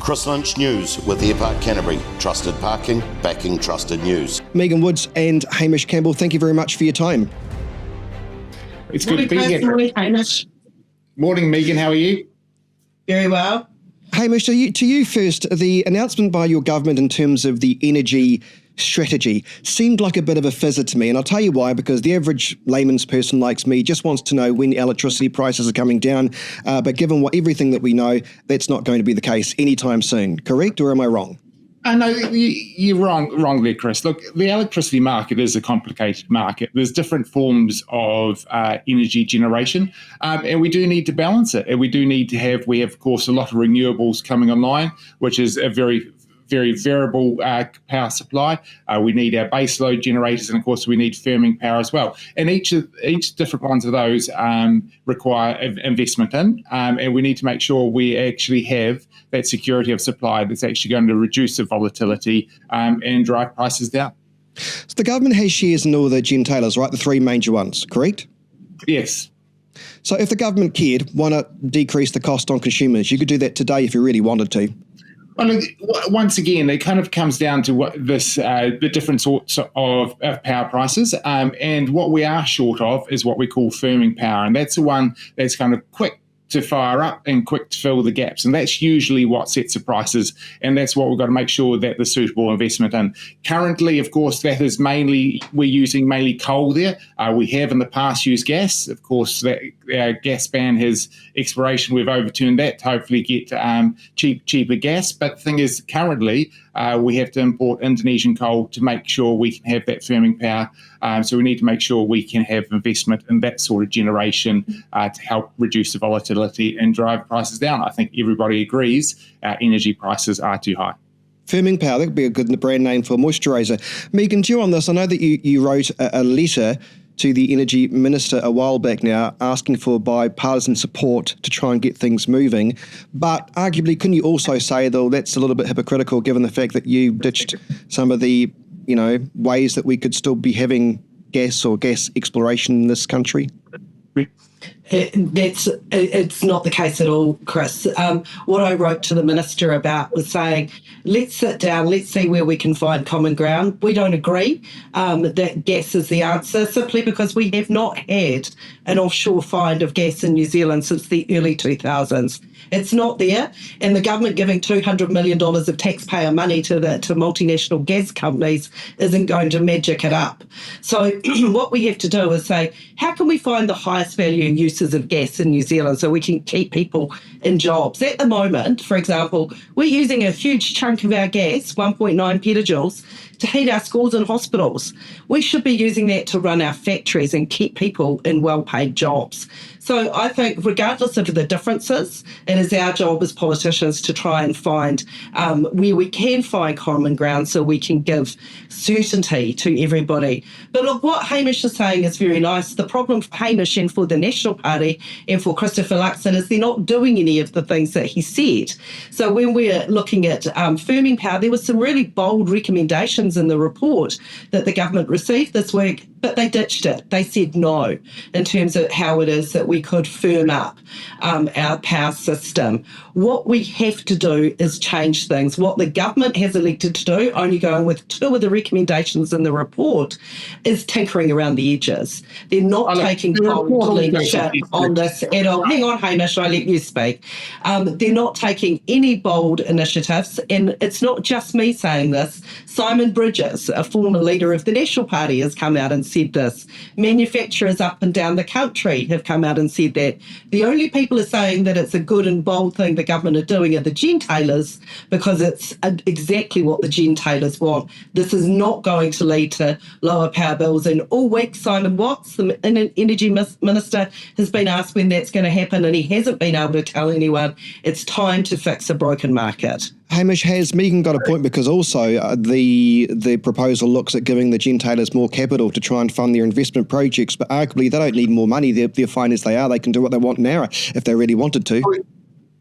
Chris Lynch News with Airpark Canterbury. Trusted parking, backing trusted news. Megan Woods and Hamish Campbell, thank you very much for your time. It's good to be here. Morning, Hamish. Morning, Megan. How are you? Very well. Hamish, to you first, the announcement by your government in terms of the energy strategy seemed like a bit of a fizzer to me, and I'll tell you why, because the average layman's person like me just wants to know when electricity prices are coming down, but given everything that we know, that's not going to be the case anytime soon, correct, or am I wrong? No, you're wrong there, Chris. Look, the electricity market is a complicated market. There's different forms of energy generation, and we do need to balance it. And we have, of course, a lot of renewables coming online, which is a very variable power supply. We need our baseload generators, and of course we need firming power as well. And each different ones of those require investment in, and we need to make sure we actually have that security of supply that's actually going to reduce the volatility and drive prices down. So the government has shares in all the gentailers, right? The three major ones, correct? Yes. So if the government cared, why not decrease the cost on consumers? You could do that today if you really wanted to. Well, look, once again, it kind of comes down to the different sorts of power prices, and what we are short of is what we call firming power, and that's the one that's kind of quick to fire up and quick to fill the gaps, and that's usually what sets the prices, and that's what we've got to make sure that there's suitable investment in. Currently, of course, we're using mainly coal there. We have in the past used gas. Of course, that our gas ban has expiration. We've overturned that to hopefully get cheaper gas. But the thing is, currently, we have to import Indonesian coal to make sure we can have that firming power. So we need to make sure we can have investment in that sort of generation to help reduce the volatility and drive prices down. I think everybody agrees our energy prices are too high. Firming power, that would be a good brand name for a moisturiser. Megan, do you on this? I know that you wrote a letter to the Energy Minister a while back now asking for bipartisan support to try and get things moving. But arguably, couldn't you also say, though, that's a little bit hypocritical given the fact that you ditched some of the ways that we could still be having gas or gas exploration in this country? It's not the case at all, Chris. What I wrote to the Minister about was saying, let's sit down, let's see where we can find common ground. We don't agree that gas is the answer, simply because we have not had an offshore find of gas in New Zealand since the early 2000s. It's not there, and the government giving $200 million of taxpayer money to multinational gas companies isn't going to magic it up. So what we have to do is say, how can we find the highest value uses of gas in New Zealand so we can keep people in jobs? At the moment, for example, we're using a huge chunk of our gas, 1.9 petajoules, to heat our schools and hospitals. We should be using that to run our factories and keep people in well-paid jobs. So I think regardless of the differences, it is our job as politicians to try and find where we can find common ground so we can give certainty to everybody. But look, what Hamish is saying is very nice. The problem for Hamish and for the National Party and for Christopher Luxon is they're not doing any of the things that he said. So when we're looking at firming power, there were some really bold recommendations in the report that the government received this week, but they ditched it. They said no in terms of how it is that we could firm up our power system. What we have to do is change things. What the government has elected to do, only going with two of the recommendations in the report, is tinkering around the edges. They're not taking bold leadership on this at all. Hang on, Hamish, I let you speak. They're not taking any bold initiatives, and it's not just me saying this. Simon Bridges, a former leader of the National Party, has come out and said this. Manufacturers up and down the country have come out and said that. The only people who are saying that it's a good and bold thing the government are doing are the gentailers, because it's exactly what the gentailers want. This is not going to lead to lower power bills. And all week, Simon Watts, the Energy Minister, has been asked when that's going to happen, and he hasn't been able to tell anyone. It's time to fix a broken market. Hamish, has Megan got a point, because also the proposal looks at giving the gentailers more capital to try and fund their investment projects, but arguably they don't need more money. They're fine as they are. They can do what they want now if they really wanted to.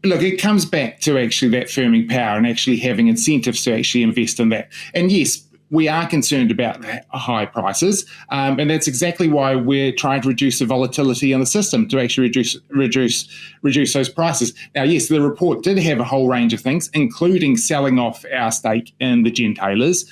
Look, it comes back to actually that firming power and actually having incentives to actually invest in that. And yes, we are concerned about high prices, and that's exactly why we're trying to reduce the volatility in the system to actually reduce those prices. Now, yes, the report did have a whole range of things, including selling off our stake in the gentailers.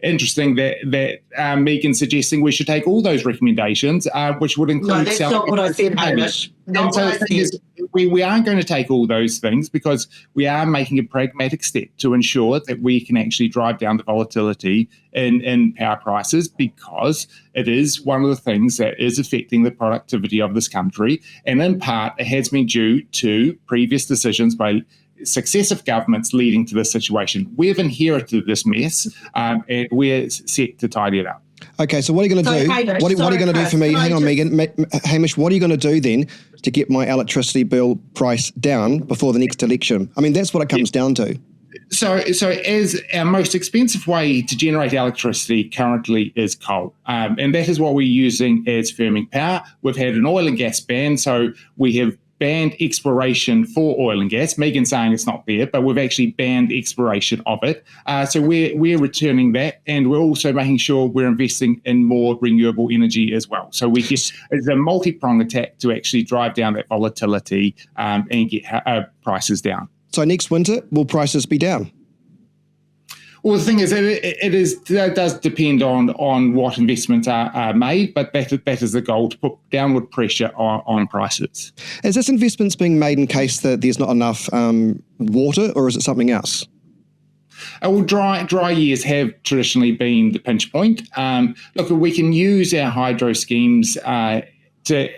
Interesting that Megan's suggesting we should take all those recommendations, which would include No, that's not what I said, Hamish. Not what I said. We aren't going to take all those things because we are making a pragmatic step to ensure that we can actually drive down the volatility in power prices, because it is one of the things that is affecting the productivity of this country. And in part, it has been due to previous decisions by successive governments leading to this situation. We've inherited this mess, and we're set to tidy it up. Okay, so what are you going to do? Hamish, What are you going to do for me? Hang on, Megan. Hamish, what are you going to do then to get my electricity bill price down before the next election? I mean, that's what it comes down to. So as our most expensive way to generate electricity currently is coal, and that is what we're using as firming power. We've had an oil and gas ban, so we have banned exploration for oil and gas. Megan's saying it's not there, but we've actually banned exploration of it. So we're returning that, and we're also making sure we're investing in more renewable energy as well. So it's a multi-pronged attack to actually drive down that volatility and get prices down. So next winter, will prices be down? Well, the thing is, it does depend on what investments are made, but that is the goal, to put downward pressure on prices. Is this investments being made in case that there's not enough water, or is it something else? Well, dry years have traditionally been the pinch point. Look, we can use our hydro schemes to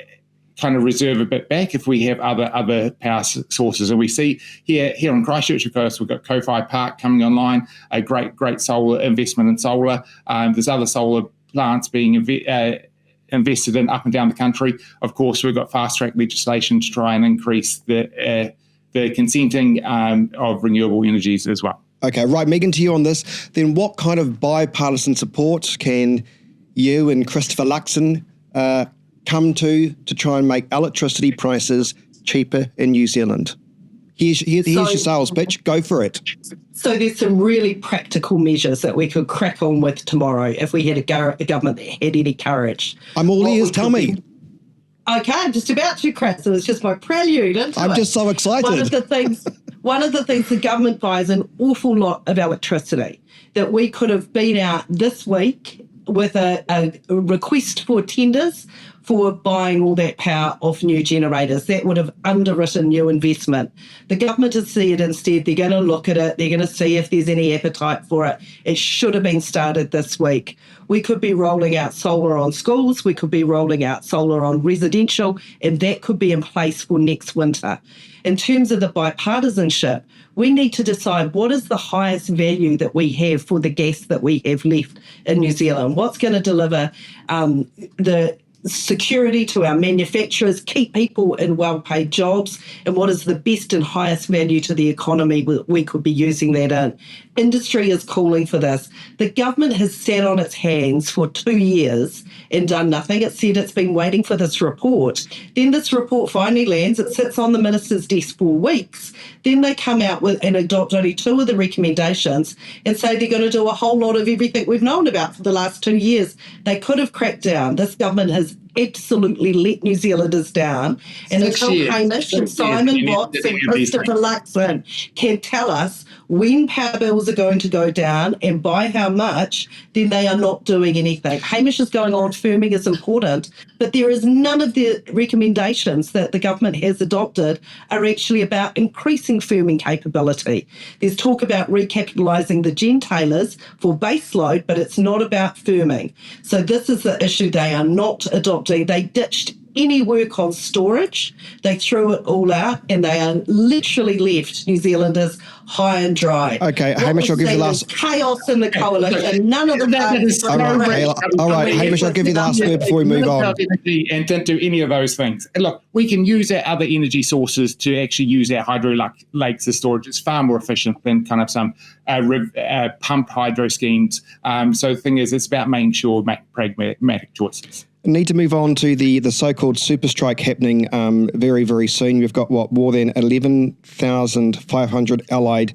kind of reserve a bit back if we have other power sources. And we see here in Christchurch, of course, we've got Ko-Fi Park coming online, a great solar investment in solar. There's other solar plants being invested in up and down the country. Of course, we've got fast-track legislation to try and increase the consenting of renewable energies as well. Okay, right, Megan, to you on this. Then what kind of bipartisan support can you and Christopher Luxon come to try and make electricity prices cheaper in New Zealand? Here's your sales pitch. Go for it. So there's some really practical measures that we could crack on with tomorrow if we had a government that had any courage. I'm all ears. Tell me. Okay, I'm just about to, Chris. It was just my prelude into I'm it. just so excited. One of the things the government buys an awful lot of electricity that we could have been out this week with a request for tenders for buying all that power off new generators. That would have underwritten new investment. The government has said instead they're going to look at it, they're going to see if there's any appetite for it. It should have been started this week. We could be rolling out solar on schools, we could be rolling out solar on residential, and that could be in place for next winter. In terms of the bipartisanship, we need to decide what is the highest value that we have for the gas that we have left in New Zealand. What's going to deliver the security to our manufacturers, keep people in well-paid jobs, and what is the best and highest value to the economy we could be using that in. Industry is calling for this. The government has sat on its hands for 2 years and done nothing. It said it's been waiting for this report. Then this report finally lands. It sits on the minister's desk for weeks. Then they come out with and adopt only 2 of the recommendations and say they're going to do a whole lot of everything we've known about for the last 2 years. They could have cracked down. This government has absolutely let New Zealanders down. And until Hamish and Simon Watts and Christopher Luxon can tell us when power bills are going to go down and by how much, then they are not doing anything. Hamish is going on, firming is important, but there is none of the recommendations that the government has adopted are actually about increasing firming capability. There's talk about recapitalising the gentailers for baseload, but it's not about firming. So this is the issue they are not adopting. They ditched any work on storage. They threw it all out, and they are literally left New Zealanders high and dry. Okay, Hamish, I'll give you the last. Chaos in the coalition. None of the parties. All right, Hamish, I'll give you the last word before we move on. And didn't do any of those things. And look, we can use our other energy sources to actually use our hydro lakes as storage. It's far more efficient than kind of some pump hydro schemes. So the thing is, it's about making sure we make pragmatic choices. Need to move on to the so-called super strike happening very, very soon. We've got, more than 11,500 allied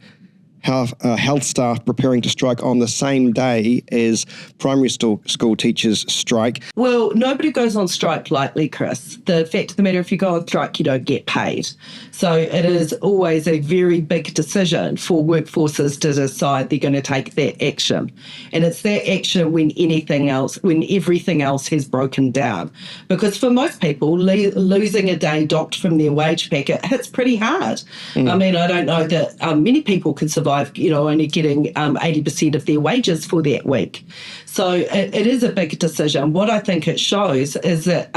health staff preparing to strike on the same day as primary school teachers strike. Well, nobody goes on strike lightly, Chris. The fact of the matter, if you go on strike, you don't get paid. So it is always a very big decision for workforces to decide they're going to take that action. And it's that action when everything else has broken down. Because for most people, losing a day docked from their wage packet hits pretty hard. I mean, I don't know that many people can survive, only getting 80% of their wages for that week. So it is a big decision. What I think it shows is that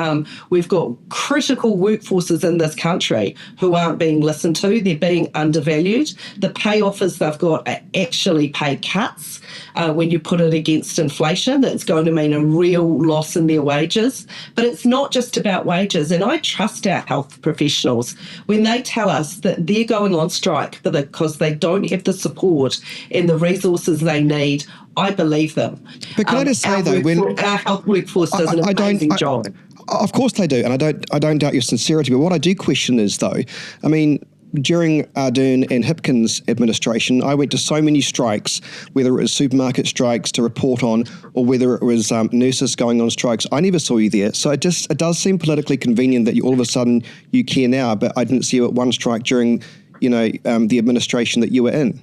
we've got critical workforces in this country who aren't being listened to. They're being undervalued. The pay offers they've got are actually pay cuts. When you put it against inflation, it's going to mean a real loss in their wages. But it's not just about wages. And I trust our health professionals when they tell us that they're going on strike because they don't have the support and the resources they need. I believe them. But can I just say though, when our health workforce does an amazing job. Of course they do, and I don't doubt your sincerity. But what I do question is though, I mean, during Ardern and Hipkins administration, I went to so many strikes, whether it was supermarket strikes to report on, or whether it was nurses going on strikes. I never saw you there. So it does seem politically convenient that all of a sudden you care now, but I didn't see you at one strike during, the administration that you were in.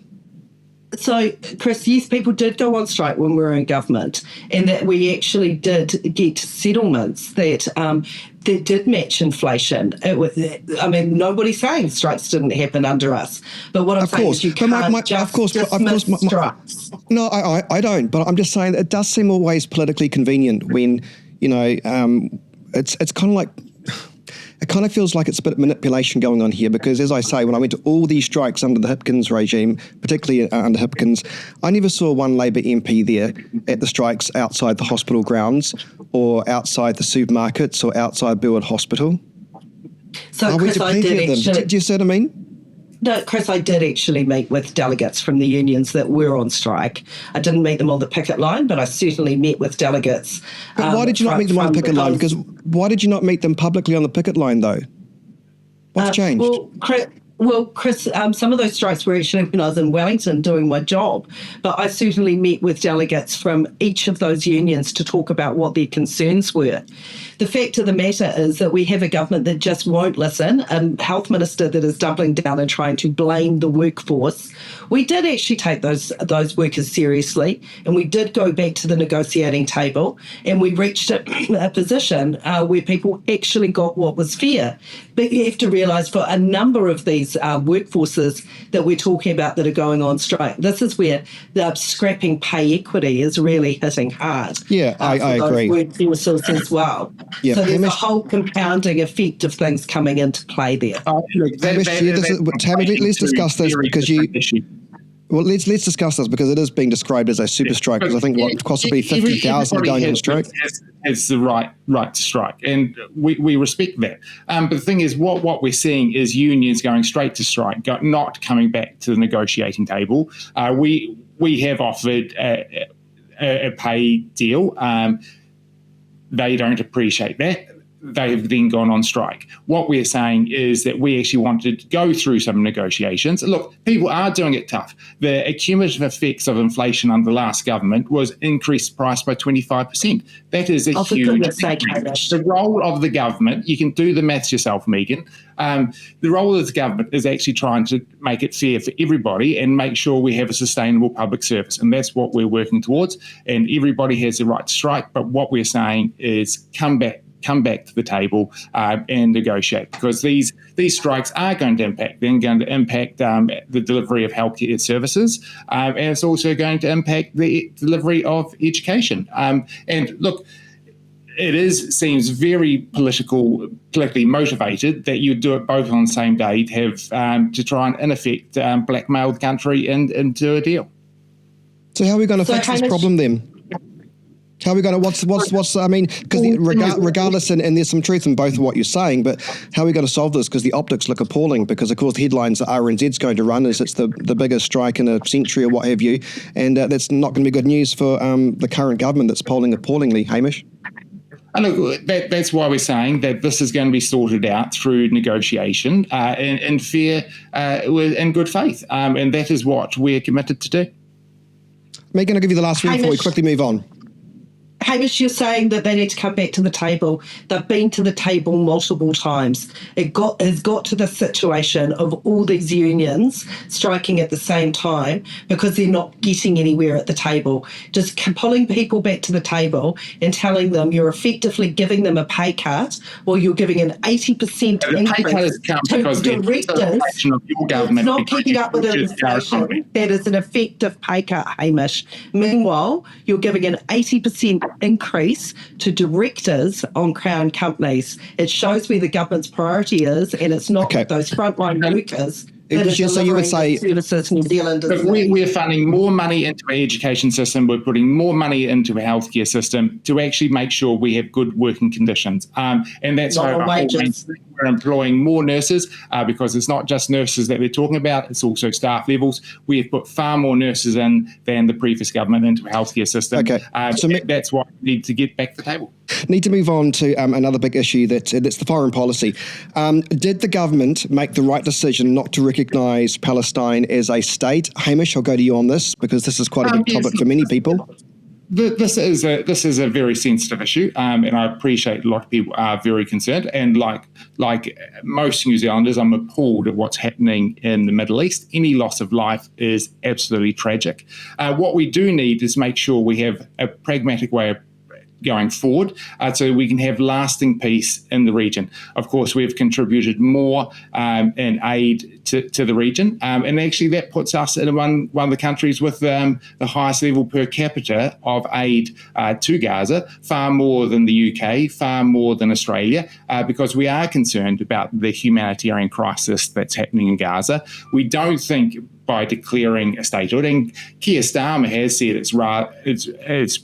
So, Chris, yes, people did go on strike when we were in government, and that we actually did get settlements that did match inflation. Nobody's saying strikes didn't happen under us. But what I'm saying is you can't dismiss strikes. No, I don't. But I'm just saying that it does seem always politically convenient when, it's kind of like... It kind of feels like it's a bit of manipulation going on here because, as I say, when I went to all these strikes under the Hipkins regime, particularly under Hipkins, I never saw one Labour MP there at the strikes outside the hospital grounds or outside the supermarkets or outside Burwood Hospital. So, Chris, I did actually... Do you see what I mean? No, Chris, I did actually meet with delegates from the unions that were on strike. I didn't meet them on the picket line, but I certainly met with delegates. But why did you not meet them on the picket line? Because why did you not meet them publicly on the picket line, though? What's changed? Well, Chris, some of those strikes were actually when I was in Wellington doing my job, but I certainly met with delegates from each of those unions to talk about what their concerns were. The fact of the matter is that we have a government that just won't listen, a health minister that is doubling down and trying to blame the workforce. We did actually take those workers seriously, and we did go back to the negotiating table, and we reached a position where people actually got what was fair. But you have to realise for a number of these workforces that we're talking about that are going on strike, this is where the scrapping pay equity is really hitting hard. Yeah, I agree. Workforces as well. Yeah, so there's a whole compounding effect of things coming into play there. Tammy, let's discuss this because Well, let's discuss this because it is being described as a super strike. Because I think possibly 50,000 are going on strike. Has the right to strike, and we respect that. But the thing is, what we're seeing is unions going straight to strike, not coming back to the negotiating table. We have offered a pay deal. They don't appreciate that. They have then gone on strike. What we're saying is that we actually wanted to go through some negotiations. Look, people are doing it tough. The accumulative effects of inflation under the last government was increased price by 25%. That is a huge... The role of the government, you can do the maths yourself, Megan, the role of the government is actually trying to make it fair for everybody and make sure we have a sustainable public service. And that's what we're working towards. And everybody has the right to strike. But what we're saying is come back to the table and negotiate, because these strikes are going to impact. They're going to impact the delivery of healthcare services, and it's also going to impact the delivery of education. And look, seems very politically motivated that you do it both on the same day to have to try and in effect blackmail the country into a deal. So how are we going to fix this problem then? How are we going to, what's I mean, because regardless, and there's some truth in both of what you're saying, but how are we going to solve this? Because the optics look appalling, because of course the headlines that RNZ's going to run is it's the biggest strike in a century or what have you, and that's not going to be good news for the current government that's polling appallingly. Hamish? And look, that's why we're saying that this is going to be sorted out through negotiation in fair and good faith. And that is what we're committed to do. Megan, I'll give you the last word before we quickly move on. Hamish, you're saying that they need to come back to the table. They've been to the table multiple times. It has got to the situation of all these unions striking at the same time because they're not getting anywhere at the table. Just pulling people back to the table and telling them you're effectively giving them a pay cut, or you're giving an 80% increase to directors. It's not keeping up with inflation. That is an effective pay cut, Hamish. Meanwhile, you're giving an 80% increase to directors on Crown companies. It shows where the government's priority is, and it's not those frontline workers. So you would say services New Zealand. We're funding more money into our education system. We're putting more money into our healthcare system to actually make sure we have good working conditions. And that's why we're employing more nurses because it's not just nurses that we're talking about, it's also staff levels. We have put far more nurses in than the previous government into our healthcare system. So that's why we need to get back to the table. Need to move on to another big issue that's the foreign policy. Did the government make the right decision not to recognise Palestine as a state? Hamish, I'll go to you on this because this is quite a big topic for many people. This is a very sensitive issue, and I appreciate a lot of people are very concerned. And like most New Zealanders, I'm appalled at what's happening in the Middle East. Any loss of life is absolutely tragic. What we do need is make sure we have a pragmatic way of going forward so we can have lasting peace in the region. Of course, we've contributed more in aid to the region, and actually that puts us in one of the countries with the highest level per capita of aid to Gaza, far more than the UK, far more than Australia, because we are concerned about the humanitarian crisis that's happening in Gaza. We don't think by declaring a statehood, and Keir Starmer has said it's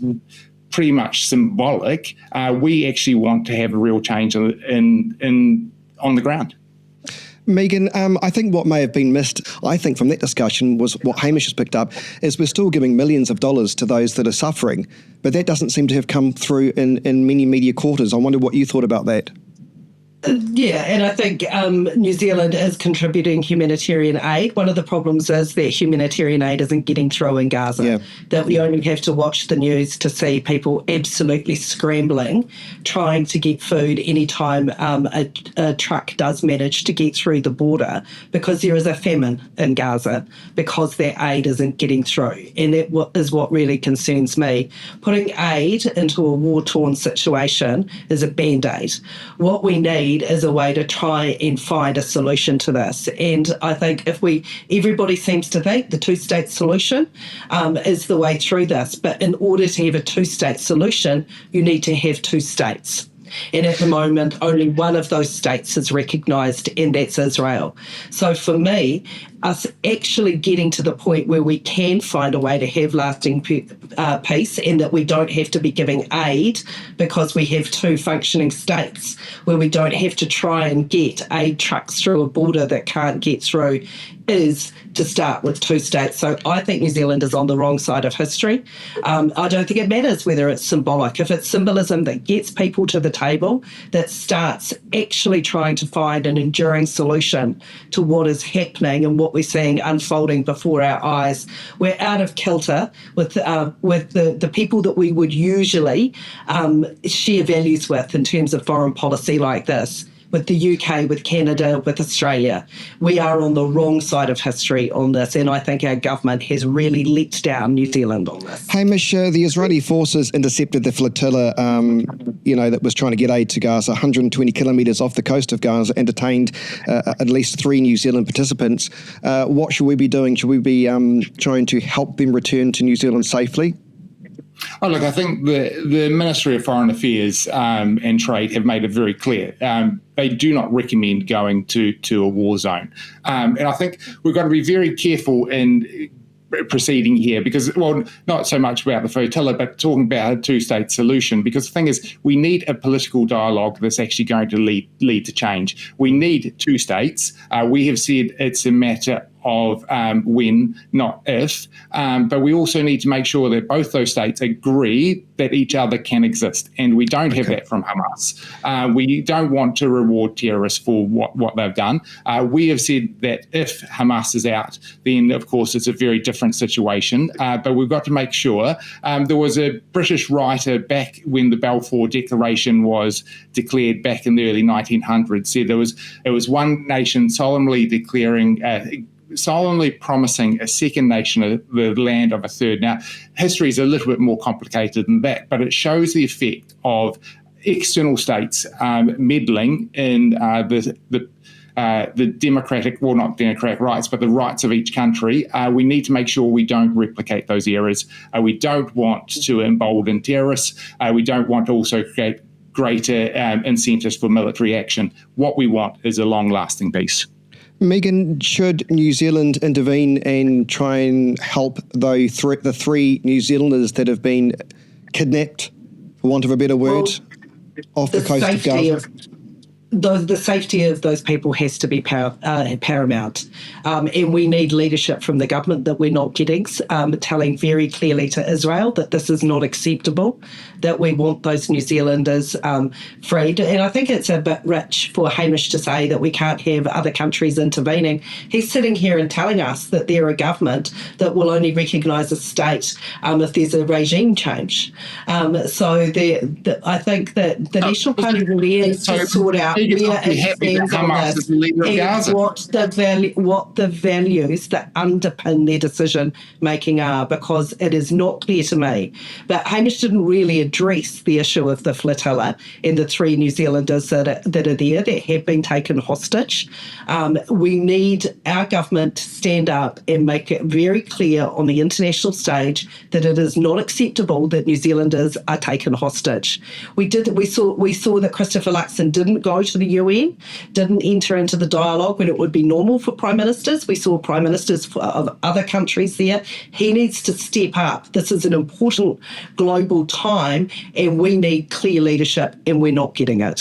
pretty much symbolic. We actually want to have a real change on the ground. Megan, I think what may have been missed, I think, from that discussion was what Hamish has picked up, is we're still giving millions of dollars to those that are suffering, but that doesn't seem to have come through in many media quarters. I wonder what you thought about that. Yeah, and I think New Zealand is contributing humanitarian aid. One of the problems is that humanitarian aid isn't getting through in Gaza, that we only have to watch the news to see people absolutely scrambling, trying to get food anytime a truck does manage to get through the border, because there is a famine in Gaza, because that aid isn't getting through. And that is what really concerns me. Putting aid into a war-torn situation is a Band-Aid. What we need is a way to try and find a solution to this. And I think everybody seems to think the two-state solution is the way through this. But in order to have a two-state solution, you need to have two states. And at the moment, only one of those states is recognised, and that's Israel. So for me, us actually getting to the point where we can find a way to have lasting peace, and that we don't have to be giving aid because we have two functioning states, where we don't have to try and get aid trucks through a border that can't get through, is to start with two states. So I think New Zealand is on the wrong side of history. I don't think it matters whether it's symbolic. If it's symbolism that gets people to the table, that starts actually trying to find an enduring solution to what is happening and what we're seeing unfolding before our eyes, we're out of kilter with the people that we would usually share values with in terms of foreign policy like this. With the UK, with Canada, with Australia. We are on the wrong side of history on this, and I think our government has really let down New Zealand on this. Hamish, the Israeli forces intercepted the flotilla, that was trying to get aid to Gaza, 120 kilometres off the coast of Gaza, and detained at least 3 New Zealand participants. What should we be doing? Should we be trying to help them return to New Zealand safely? Oh, look, I think the Ministry of Foreign Affairs and Trade have made it very clear. They do not recommend going to a war zone. And I think we've got to be very careful in proceeding here because, well, not so much about the flotilla, but talking about a two-state solution, because the thing is we need a political dialogue that's actually going to lead to change. We need two states. We have said it's a matter of when, not if. But we also need to make sure that both those states agree that each other can exist. And we don't have that from Hamas. We don't want to reward terrorists for what they've done. We have said that if Hamas is out, then of course it's a very different situation. But we've got to make sure. There was a British writer back when the Balfour Declaration was declared back in the early 1900s, said it was one nation solemnly promising a second nation the land of a third. Now, history is a little bit more complicated than that, but it shows the effect of external states meddling in the democratic, well, not democratic rights, but the rights of each country. We need to make sure we don't replicate those errors. We don't want to embolden terrorists. We don't want to also create greater incentives for military action. What we want is a long-lasting peace. Megan, should New Zealand intervene and try and help the three New Zealanders that have been kidnapped, for want of a better word, off the coast of Gaza? The safety of those people has to be paramount. And we need leadership from the government that we're not getting, telling very clearly to Israel that this is not acceptable, that we want those New Zealanders freed. And I think it's a bit rich for Hamish to say that we can't have other countries intervening. He's sitting here and telling us that they're a government that will only recognise a state if there's a regime change. So I think that the National Party will need to sort out where it stands on this and what the values that underpin their decision making are, because it is not clear to me. But Hamish didn't really address the issue of the flotilla and the three New Zealanders that are there that have been taken hostage. We need our government to stand up and make it very clear on the international stage that it is not acceptable that New Zealanders are taken hostage. We saw that Christopher Luxon didn't go to the UN, didn't enter into the dialogue when it would be normal for prime ministers. We saw prime ministers of other countries there. He needs to step up. This is an important global time and we need clear leadership and we're not getting it.